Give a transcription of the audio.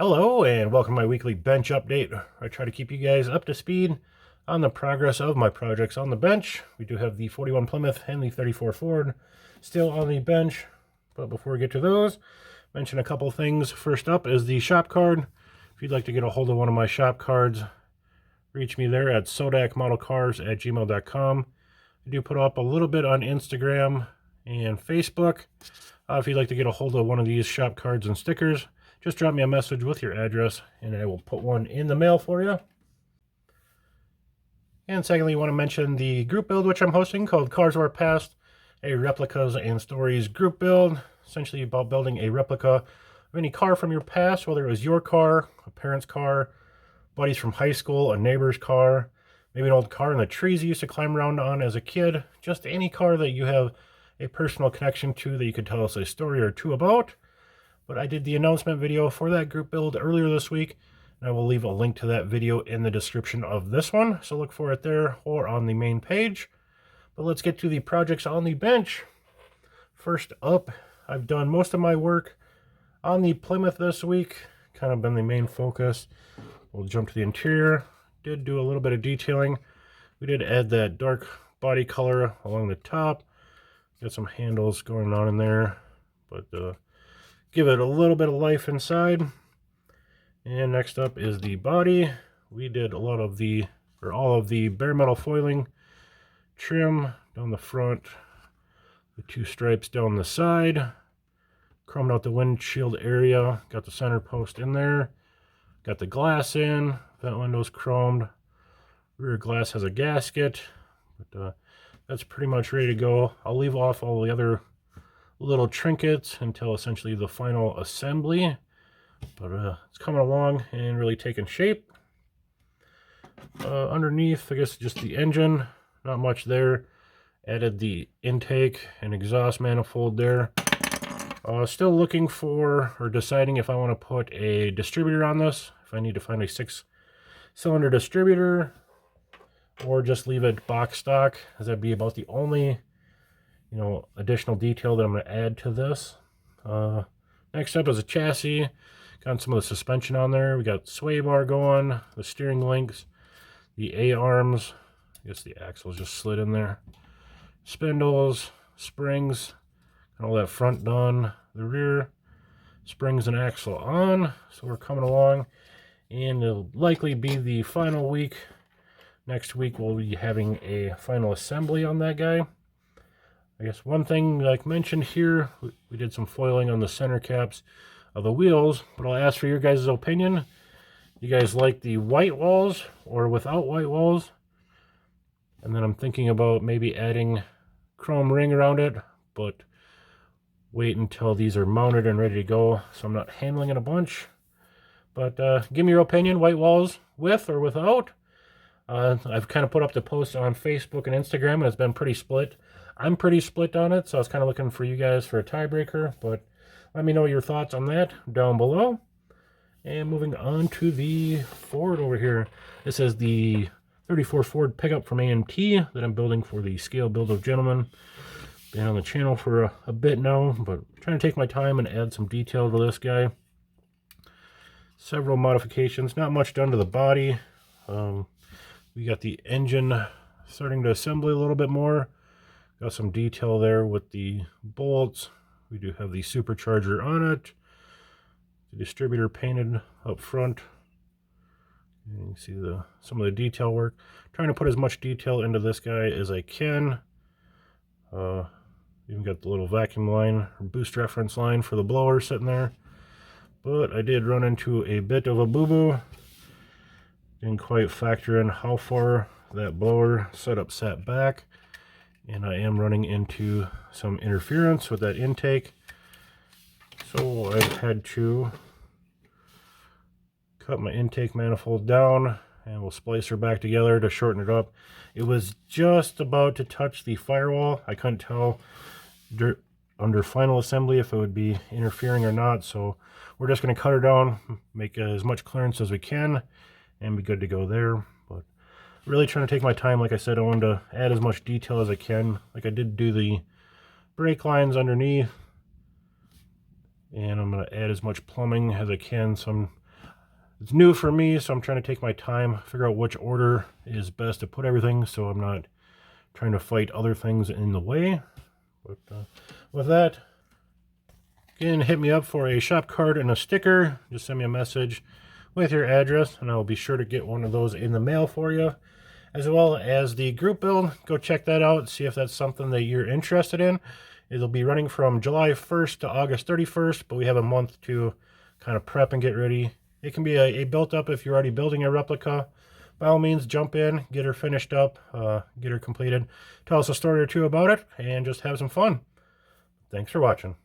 Hello and welcome to my weekly bench update. I try to keep you guys up to speed on the progress of my projects on the bench. We do have the 41 Plymouth and the 34 Ford still on the bench. But before we get to those, mention a couple things. First up is the shop card. If you'd like to get a hold of one of my shop cards, reach me there at Sodakmodelcars@gmail.com. I do put up a little bit on Instagram and Facebook. If you'd like to get a hold of one of these shop cards and stickers, just drop me a message with your address and I will put one in the mail for you. And secondly, I want to mention the group build which I'm hosting called Cars of Our Past, a replicas and stories group build, essentially about building a replica of any car from your past, whether it was your car, a parent's car, buddies from high school, a neighbor's car, maybe an old car in the trees you used to climb around on as a kid, just any car that you have a personal connection to that you could tell us a story or two about. But I did the announcement video for that group build earlier this week, and I will leave a link to that video in the description of this one, so look for it there or on the main page. But let's get to the projects on the bench. First up, I've done most of my work on the Plymouth this week, kind of been the main focus. We'll jump to the interior. Did do a little bit of detailing. We did add that dark body color along the top. Got some handles going on in there, but give it a little bit of life inside. And next up is the body. We did a lot of the, or all of the bare metal foiling trim down the front, the two stripes down the side, chromed out the windshield area, got the center post in there, got the glass in, that window's chromed, rear glass has a gasket, but that's pretty much ready to go. I'll leave off all the other little trinkets until essentially the final assembly, but it's coming along and really taking shape. Underneath, I guess just the engine, not much there. Added the intake and exhaust manifold there. Still looking for or deciding if I want to put a distributor on this, if I need to find a 6-cylinder distributor or just leave it box stock, as that'd be about the only additional detail that I'm going to add to this. Next up is a chassis. Got some of the suspension on there. We got sway bar going, the steering links, the A-arms. I guess the axle's just slid in there. Spindles, springs, and all that front done. The rear springs and axle on. So we're coming along, and it'll likely be the final week. Next week we'll be having a final assembly on that guy. I guess one thing like mentioned here, we did some foiling on the center caps of the wheels, but I'll ask for your guys' opinion. You guys like the white walls or without white walls? And then I'm thinking about maybe adding chrome ring around it, but wait until these are mounted and ready to go so I'm not handling it a bunch. But give me your opinion, white walls with or without. I've kind of put up the post on Facebook and Instagram, and it's been pretty split. I'm pretty split on it, so I was kind of looking for you guys for a tiebreaker, but let me know your thoughts on that down below. And moving on to the Ford over here. This is the 34 Ford pickup from AMT that I'm building for the Scale Build of Gentlemen. Been on the channel for a bit now, but trying to take my time and add some detail to this guy. Several modifications, not much done to the body. We got the engine starting to assemble a little bit more. Got some detail there with the bolts. We do have the supercharger on it. The distributor painted up front. And you can see some of the detail work. Trying to put as much detail into this guy as I can. Even got the little vacuum line or boost reference line for the blower sitting there. But I did run into a bit of a boo-boo. Didn't quite factor in how far that blower setup sat back. And I am running into some interference with that intake. So I've had to cut my intake manifold down, and we'll splice her back together to shorten it up. It was just about to touch the firewall. I couldn't tell under final assembly if it would be interfering or not, so we're just going to cut her down, make as much clearance as we can, and be good to go there. But really trying to take my time. Like I said, I wanted to add as much detail as I can. Like I did do the brake lines underneath, and I'm going to add as much plumbing as I can, so I'm It's new for me, so I'm trying to take my time, figure out which order is best to put everything, so I'm not trying to fight other things in the way. But with that, again, hit me up for a shop card and a sticker. Just send me a message with your address, and I'll be sure to get one of those in the mail for you. As well as the group build, go check that out, see if that's something that you're interested in. It'll be running from July 1st to August 31st, but we have a month to kind of prep and get ready. It can be a built up if you're already building a replica. By all means, jump in, get her finished up, get her completed. Tell us a story or two about it, and just have some fun. Thanks for watching.